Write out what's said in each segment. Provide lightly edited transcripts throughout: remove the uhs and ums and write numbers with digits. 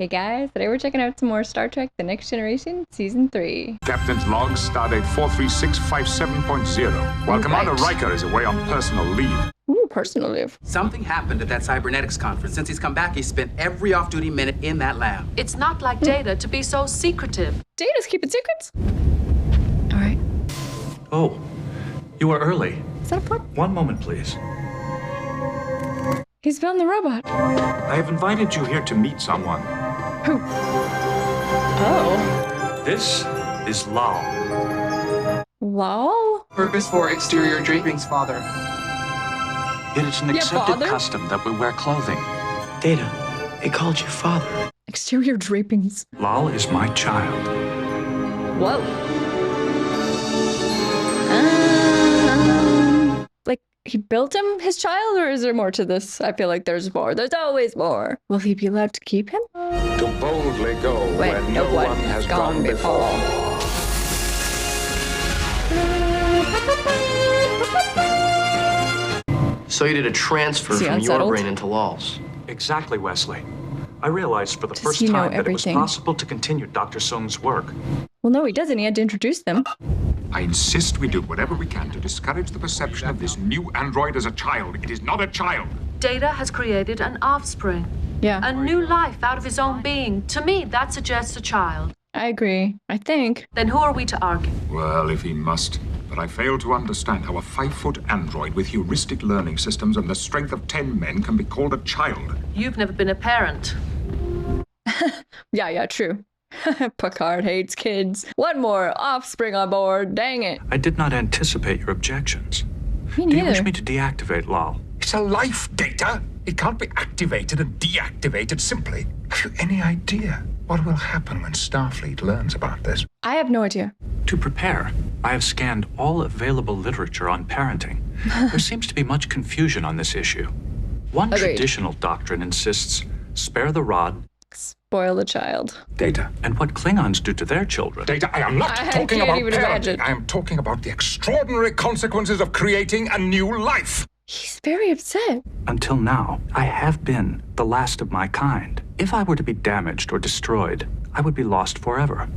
Hey guys, today we're checking out some more Star Trek The Next Generation Season 3. Captain's log, stardate 43657.0. While Commander Riker is away on personal leave. Ooh, personal leave. Something happened at that cybernetics conference. Since he's come back, he's spent every off-duty minute in that lab. It's not like Data to be so secretive. Data's keeping secrets? Alright. Oh, you are early. Is that a part? One moment, please. He's found the robot. I have invited you here to meet someone. Who? Oh. This is Lal. Lal? Purpose for exterior drapings, Father. It is an accepted father? custom that we wear clothing. Data, they called you father. Exterior drapings. Lal is my child. Whoa. Like, he built him his child, or is there more to this? I feel like there's more. There's always more. Will he be allowed to keep him? To boldly go where no one has gone before. So you did a transfer Is he from your unsettled? brain into Lal's. Exactly, Wesley. I realized for the Does first he know time that it was everything? possible to continue Dr. Sung's work. Well, no, he doesn't. He had to introduce them. I insist we do whatever we can to discourage the perception of this new android as a child. It is not a child. Data has created an offspring, Yeah, a new life out of his own being. To me, that suggests a child. I agree. I think. Then who are we to argue? Well, if he must. But I fail to understand how a 5-foot android with heuristic learning systems and the strength of 10 men can be called a child. You've never been a parent. Yeah, true. Picard hates kids. One more offspring on board. Dang it. I did not anticipate your objections. Me Do you wish neither. me to deactivate Lal? It's a life, Data. It can't be activated and deactivated simply. Have you any idea what will happen when Starfleet learns about this? I have no idea. To prepare, I have scanned all available literature on parenting. There seems to be much confusion on this issue. One Agreed. traditional doctrine insists, spare the rod, Spoil the child. Data. and what Klingons do to their children. Data, I am not I talking can't about even parenting. imagine. I am talking about the extraordinary consequences of creating a new life. He's very upset. Until now, I have been the last of my kind. If I were to be damaged or destroyed, I would be lost forever.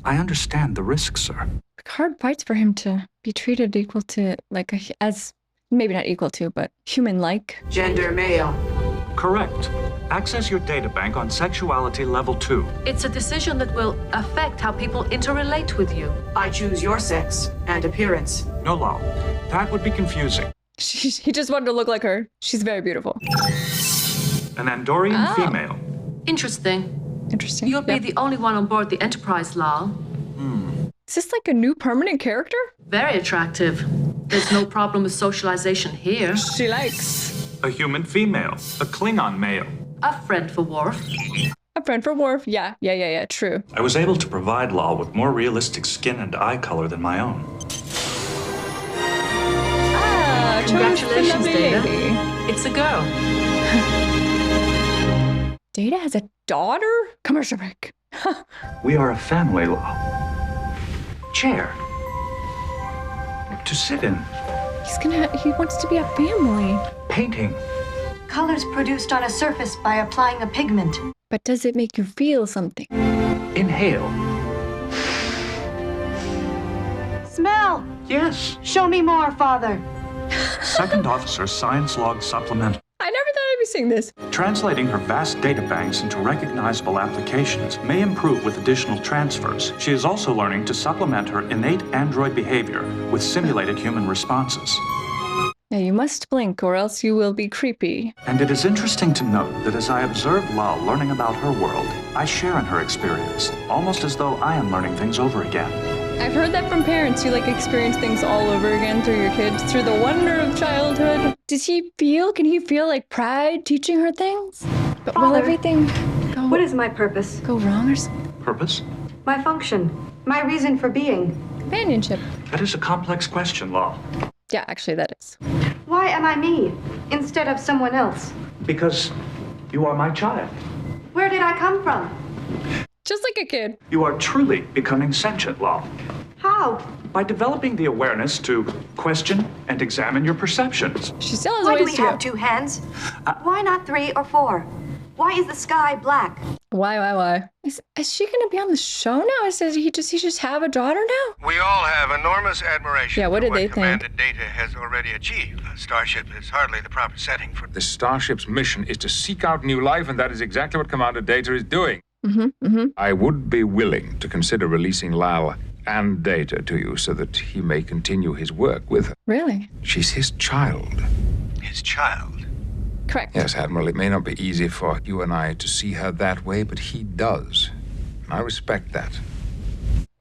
I understand the risks, sir. Picard fights for him to be treated equal to, like, as maybe not equal to, but human-like. Gender male. Correct. Access your databank on sexuality level 2. It's a decision that will affect how people interrelate with you. I choose your sex and appearance. No, Lal. That would be confusing. He just wanted to look like her. She's very beautiful. An Andorian Oh. female. Interesting. Interesting. You'll be Yep. the only one on board the Enterprise, Lal. Is this like a new permanent character? Very attractive. There's no problem with socialization here. She likes. A human female. A Klingon male. A friend for Worf. A friend for Worf. Yeah, true. I was able to provide Lal with more realistic skin and eye color than my own. Ah, Congratulations, lovely Data. lady. It's a girl. Data has a daughter? Commercial break. We are a family, Lal. Chair. To sit in. He wants to be a family. Painting. Colors produced on a surface by applying a pigment. But does it make you feel something? Inhale. Smell! Yes. Show me more, Father. Second Officer Science Log Supplemental. I never thought I'd be seeing this. Translating her vast data banks into recognizable applications may improve with additional transfers. She is also learning to supplement her innate android behavior with simulated human responses. Now you must blink or else you will be creepy. And it is interesting to note that as I observe Lal learning about her world, I share in her experience, almost as though I am learning things over again. I've heard that from parents who experience things all over again through your kids, through the wonder of childhood. Can he feel like pride teaching her things? But will Father, everything What is my purpose? go wrong or something? Purpose? My function? My reason for being? Companionship. That is a complex question, Lal. Yeah, actually that is. Why am I me instead of someone else? Because you are my child. Where did I come from? Just like a kid. You are truly becoming sentient, Lal. How? By developing the awareness to question and examine your perceptions. She still has Why do ways we to have go. 2 hands? Why not 3 or 4? Why is the sky black? Why? Is she gonna be on the show now? Does he just have a daughter now? We all have enormous admiration Yeah, what for did they think? Commander Data has already achieved. A starship is hardly the proper setting for The starship's mission is to seek out new life, and that is exactly what Commander Data is doing. I would be willing to consider releasing Lal and Data to you so that he may continue his work with her. Really? She's his child. his child. Correct. Yes, Admiral, it may not be easy for you and I to see her that way, but he does. And I respect that.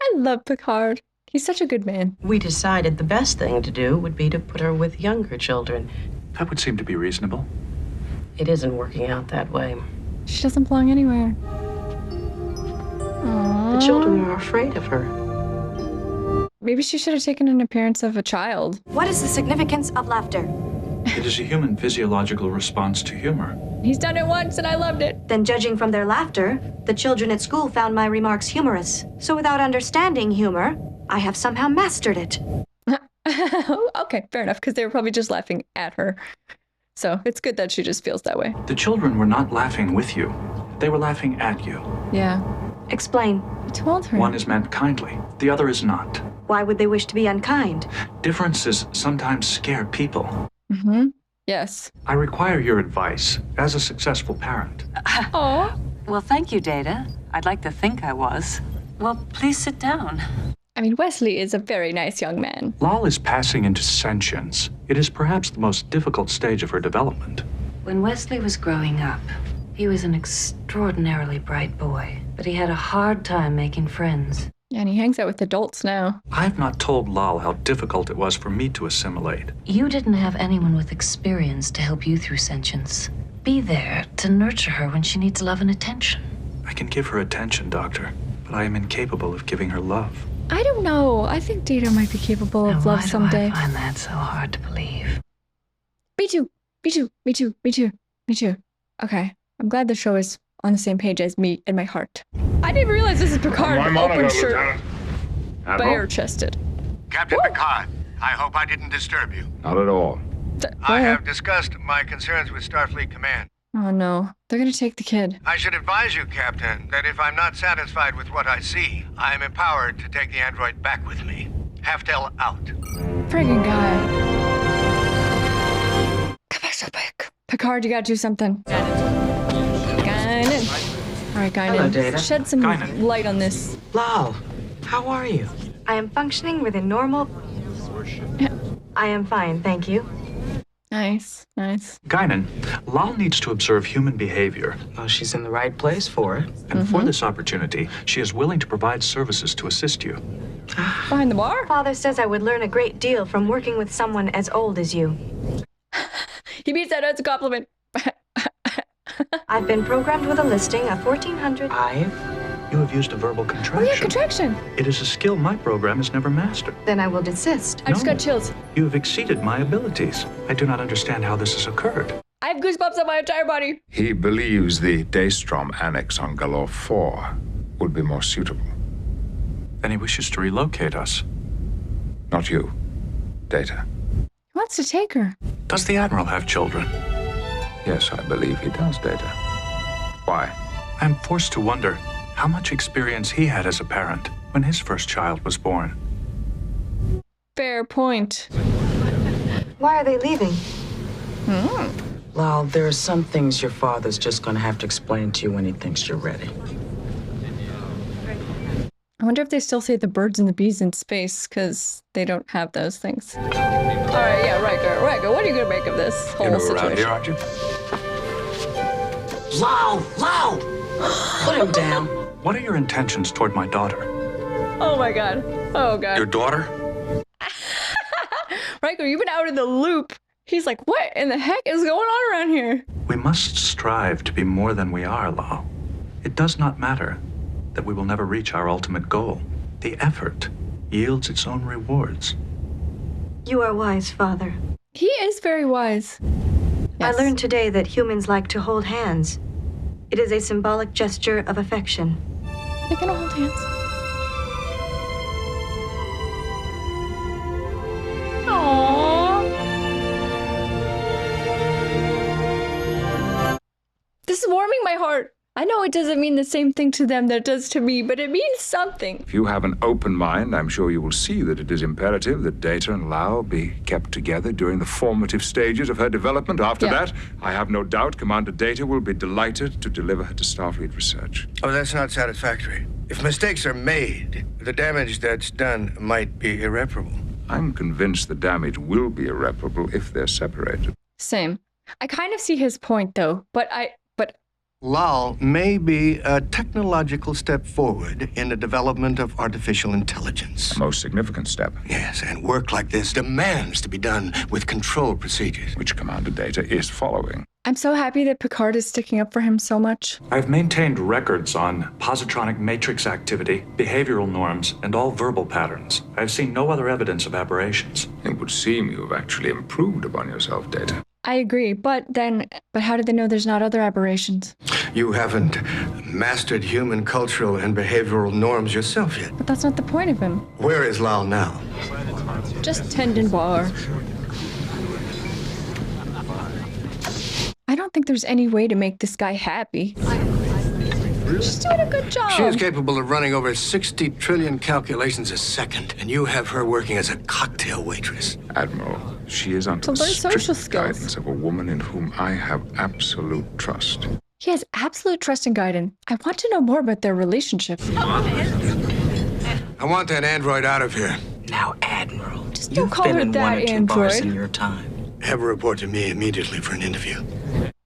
I love Picard. He's such a good man. We decided the best thing to do would be to put her with younger children. That would seem to be reasonable. It isn't working out that way. She doesn't belong anywhere. The children are afraid of her. Maybe she should have taken an appearance of a child. What is the significance of laughter? It is a human physiological response to humor. He's done it once and I loved it. Then, judging from their laughter, the children at school found my remarks humorous. So without understanding humor, I have somehow mastered it. Okay, fair enough, because they were probably just laughing at her. So it's good that she just feels that way. The children were not laughing with you. They were laughing at you. Yeah. Explain. I told her. One is meant kindly, the other is not. Why would they wish to be unkind? Differences sometimes scare people. Yes. I require your advice as a successful parent. Oh. Well, thank you, Data. I'd like to think I was. Well, please sit down. I mean, Wesley is a very nice young man. Lal is passing into sentience. It is perhaps the most difficult stage of her development. When Wesley was growing up, he was an extraordinarily bright boy, but he had a hard time making friends. Yeah, and he hangs out with adults now. I've not told Lal how difficult it was for me to assimilate. You didn't have anyone with experience to help you through sentience. Be there to nurture her when she needs love and attention. I can give her attention, Doctor, but I am incapable of giving her love. I don't know. I think Data might be capable of Now, love why do someday. I find that so hard to believe? Me too. Me too. Me too. Me too. Me too. Okay. I'm glad the show is on the same page as me and my heart. I didn't even realize this is Picard. My monitor, Open shirt, Lieutenant. Admiral? bare chested. Captain Picard, I hope I didn't disturb you. Not at all. I have discussed my concerns with Starfleet Command. Oh no, they're gonna take the kid. I should advise you, Captain, that if I'm not satisfied with what I see, I am empowered to take the android back with me. Halftel out. Friggin' guy. Come back so quick. Picard, you gotta do something. Guinan. All right, Guinan. Hello, Data. Shed some Guinan. light on this. Lal, how are you? I am functioning within normal... I am fine, thank you. Nice, nice. Guinan, Lal needs to observe human behavior, Well, she's in the right place for it. and for this opportunity, she is willing to provide services to assist you. Behind the bar? Father says I would learn a great deal from working with someone as old as you. He means that as a compliment. I've been programmed with a listing of 1,400... You have used a verbal Oh contraction. yeah, contraction. It is a skill my program has never mastered. Then I will desist. I just No. got chills. You have exceeded my abilities. I do not understand how this has occurred. I have goosebumps on my entire body. He believes the Daystrom annex on Galore 4 would be more suitable. Then he wishes to relocate us. Not you, Data. He wants to take her. Does the Admiral have children? Yes, I believe he does, Data. Why? I am forced to wonder how much experience he had as a parent when his first child was born. Fair point. Why are they leaving? Lal, there are some things your father's just gonna have to explain to you when he thinks you're ready. I wonder if they still say the birds and the bees in space, because they don't have those things. All right, yeah, Riker, what are you gonna make of this whole You're situation? around here, aren't you? Lal! Put him down. What are your intentions toward my daughter? Oh my god. Oh god. Your daughter? Riker, you've been out of the loop. He's like, what in the heck is going on around here? We must strive to be more than we are, Lal. It does not matter that we will never reach our ultimate goal. The effort yields its own rewards. You are wise, Father. He is very wise. I Yes. learned today that humans like to hold hands. It is a symbolic gesture of affection. They're gonna hold hands. Aww. This is warming my I know it doesn't mean the same thing to them that it does to me, but it means something. If you have an open mind, I'm sure you will see that it is imperative that Data and Lau be kept together during the formative stages of her development. After that, I have no doubt Commander Data will be delighted to deliver her to Starfleet research. Oh, that's not satisfactory. If mistakes are made, the damage that's done might be irreparable. I'm convinced the damage will be irreparable if they're separated. Same. I kind of see his point, though, but Lal may be a technological step forward in the development of artificial intelligence. A most significant step. Yes, and work like this demands to be done with control procedures. Which Commander Data is following. I'm so happy that Picard is sticking up for him so much. I've maintained records on positronic matrix activity, behavioral norms, and all verbal patterns. I've seen no other evidence of aberrations. It would seem you have actually improved upon yourself, Data. I agree, but how did they know there's not other aberrations? You haven't mastered human cultural and behavioral norms yourself yet. But that's not the point of him. Where is Lal now? Just tending bar. I don't think there's any way to make this guy happy. She's doing a good job. She is capable of running over 60 trillion calculations a second, and you have her working as a cocktail waitress. Admiral, she is under the social strict skills. guidance of a woman in whom I have absolute trust. He has absolute trust in Gaiden. I want to know more about their relationship. I want that android out of here. Now, Admiral, Just don't you've call been her in that, one or two bars android. in your time. Have her report to me immediately for an interview.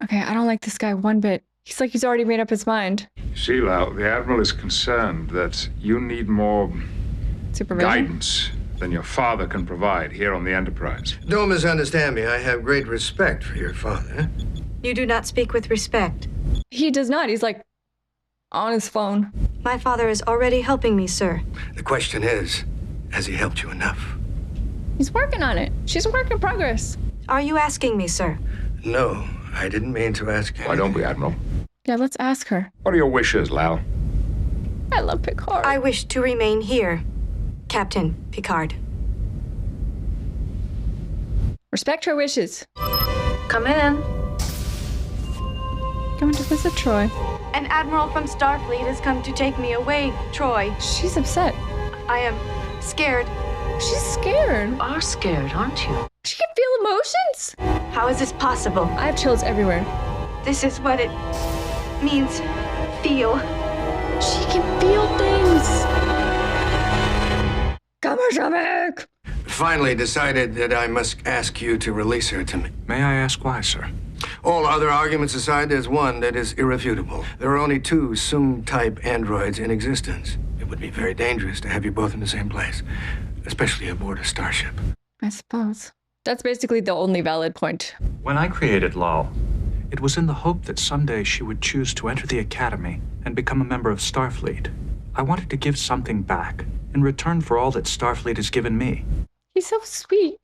Okay, I don't like this guy one bit. He's like he's already made up his mind. See, Lau, the Admiral is concerned that you need more Supervision? guidance than your father can provide here on the Enterprise. Don't misunderstand me. I have great respect for your father. You do not speak with respect. He does not. He's like on his phone. My father is already helping me, sir. The question is, has he helped you enough? He's working on it. She's a work in progress. Are you asking me, sir? No, I didn't mean to ask you. Why don't we, Admiral? Yeah, let's ask her. What are your wishes, Lau? I love Picard. I wish to remain here, Captain Picard. Respect her wishes. Come in. Going to visit Troy. An admiral from Starfleet has come to take me away, Troy. She's upset. I am scared. She's scared. You are scared, aren't you? She can feel emotions. How is this possible? I have chills everywhere. This is what it means. Feel. She can feel things. Come on, Shamik! Finally decided that I must ask you to release her to me. May I ask why, sir? All other arguments aside, there's one that is irrefutable. There are only two Soong-type androids in existence. It would be very dangerous to have you both in the same place, especially aboard a starship. I suppose. That's basically the only valid point. When I created Lal, it was in the hope that someday she would choose to enter the Academy and become a member of Starfleet. I wanted to give something back in return for all that Starfleet has given me. He's so sweet.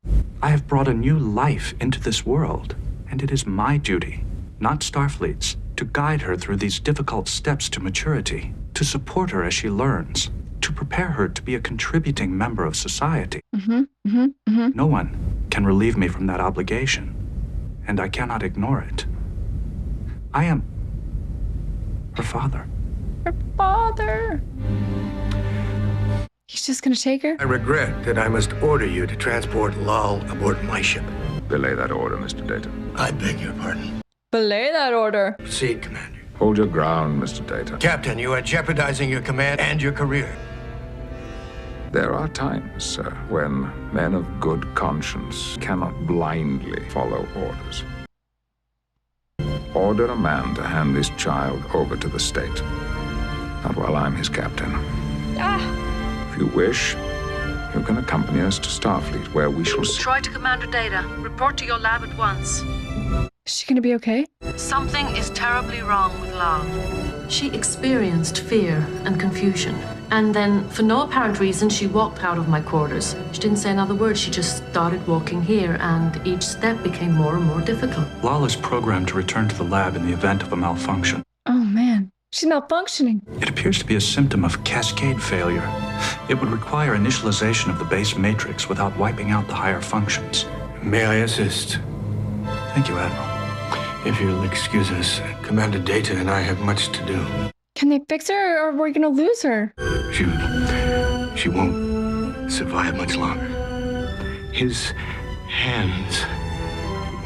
I have brought a new life into this world, and it is my duty, not Starfleet's, to guide her through these difficult steps to maturity, to support her as she learns, to prepare her to be a contributing member of society. No one can relieve me from that obligation, and I cannot ignore it. I am her father. Her father. He's just gonna take her? I regret that I must order you to transport Lal aboard my ship. Belay that order, Mr. Data. I beg your pardon. Belay that order. Proceed, Commander. Hold your ground, Mr. Data. Captain, you are jeopardizing your command and your career. There are times, sir, when men of good conscience cannot blindly follow orders. Order a man to hand this child over to the state. Not while I'm his captain. If you wish, you can accompany us to Starfleet, where we shall see. Troy to Commander Data. Report to your lab at once. Is she gonna be okay? Something is terribly wrong with Lal. She experienced fear and confusion. And then, for no apparent reason, she walked out of my quarters. She didn't say another word. She just started walking here, and each step became more and more difficult. Lal is programmed to return to the lab in the event of a malfunction. Oh man, she's malfunctioning. It appears to be a symptom of cascade failure. It would require initialization of the base matrix without wiping out the higher functions. May I assist? Thank you, Admiral. If you'll excuse us, Commander Data and I have much to do. Can they fix her or are we gonna lose her? She won't survive much longer. His hands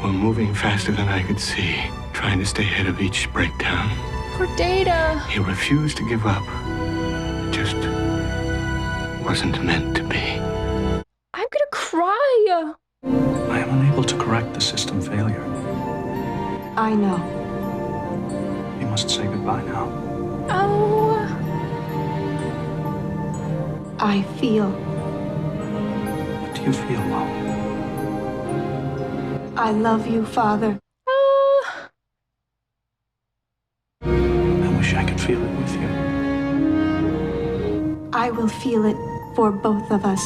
were moving faster than I could see, trying to stay ahead of each breakdown. Poor Data. He refused to give up. It just wasn't meant to be. I'm gonna cry. I am unable to correct the system failure. I know. You must say goodbye now. Oh. I feel. What do you feel, Mom? I love you, Father. I wish I could feel it with you. I will feel it for both of us.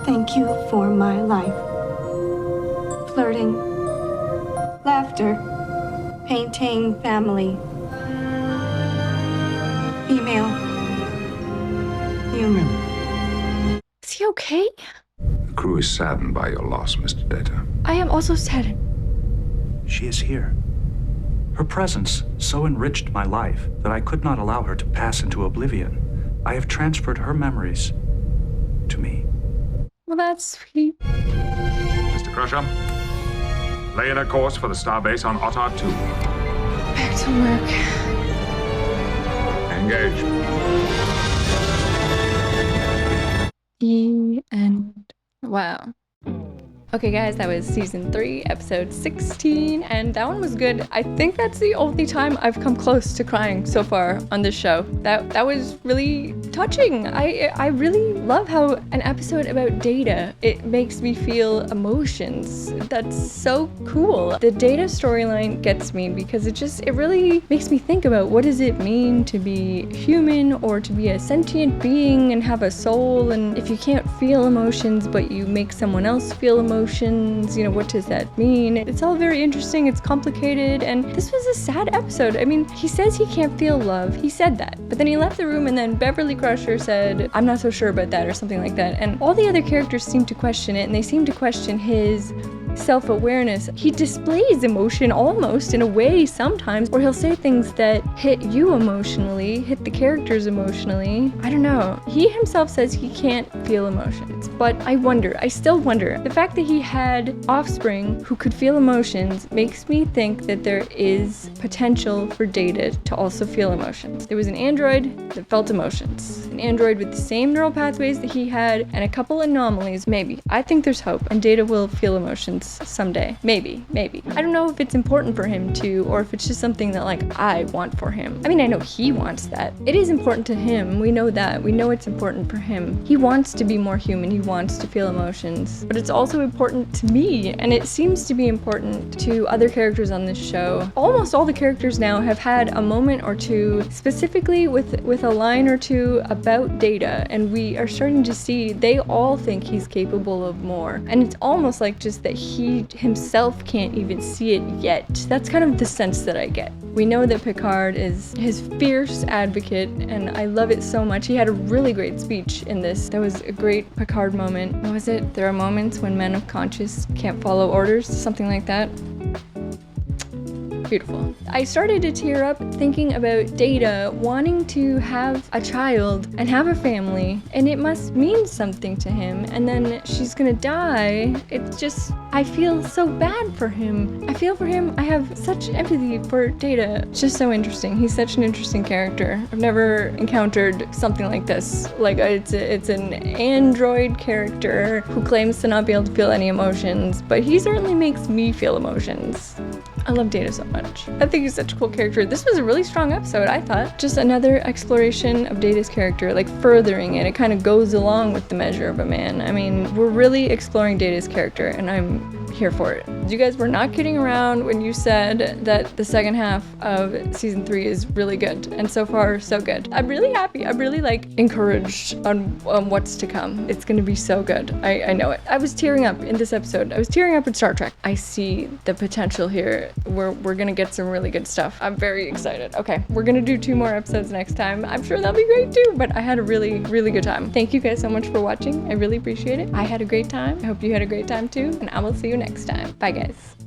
Thank you for my life. Flirting, laughter, painting family, female, human. Is he okay? The crew is saddened by your loss, Mr. Data. I am also saddened. She is here. Her presence so enriched my life that I could not allow her to pass into oblivion. I have transferred her memories to me. Well, that's sweet. Mr. Crusher, lay in a course for the starbase on Otar 2. Back to work. Engage. The end. Wow. Okay, guys, that was season 3, episode 16, and that one was good. I think that's the only time I've come close to crying so far on this show. That was really touching. I really love how an episode about Data, it makes me feel emotions. That's so cool. The Data storyline gets me because it really makes me think about what does it mean to be human or to be a sentient being and have a soul, and if you can't feel emotions but you make someone else feel emotions, what does that mean? It's all very interesting, it's complicated, and this was a sad episode. I mean, he says he can't feel love, he said that, but then he left the room and then Beverly Crusher said, I'm not so sure about that, or something like that, and all the other characters seem to question it, and they seem to question his self-awareness. He displays emotion almost in a way sometimes, or he'll say things that hit you emotionally, hit the characters emotionally. I don't know. He himself says he can't feel emotions, but I still wonder. The fact that he had Offspring who could feel emotions makes me think that there is potential for Data to also feel emotions. There was an android that felt emotions. An android with the same neural pathways that he had and a couple anomalies, maybe. I think there's hope and Data will feel emotions someday. Maybe. I don't know if it's important for him to, or if it's just something that I want for him. I mean, I know he wants that. It is important to him. We know that. We know it's important for him. He wants to be more human. He wants to feel emotions. But it's also important to me, and it seems to be important to other characters on this show. Almost all the characters now have had a moment or two, specifically with a line or two about Data, and we are starting to see they all think he's capable of more. And it's almost like just that he himself can't even see it yet. That's kind of the sense that I get. We know that Picard is his fierce advocate, and I love it so much. He had a really great speech in this. That was a great Picard moment. What was it? There are moments when men of conscience can't follow orders, something like that. Beautiful. I started to tear up thinking about Data wanting to have a child and have a family, and it must mean something to him, and then she's gonna die. It's just, I feel so bad for him. I feel for him. I have such empathy for Data. It's just so interesting. He's such an interesting character. I've never encountered something like this. It's an android character who claims to not be able to feel any emotions, but he certainly makes me feel emotions. I love Data so much. I think he's such a cool character. This was a really strong episode, I thought. Just another exploration of Data's character, furthering it. It kind of goes along with The Measure of a Man. I mean, we're really exploring Data's character, and I'm here for it. You guys were not kidding around when you said that the second half of season 3 is really good, and so far, so good. I'm really happy. I'm really encouraged on what's to come. It's gonna be so good. I know it. I was tearing up in this episode. I was tearing up in Star Trek. I see the potential here. We're gonna get some really good stuff. I'm very excited. Okay, we're gonna do 2 more episodes next time. I'm sure that'll be great too, but I had a really, really good time. Thank you guys so much for watching. I really appreciate it. I had a great time. I hope you had a great time too, and I will see you next time. Bye guys.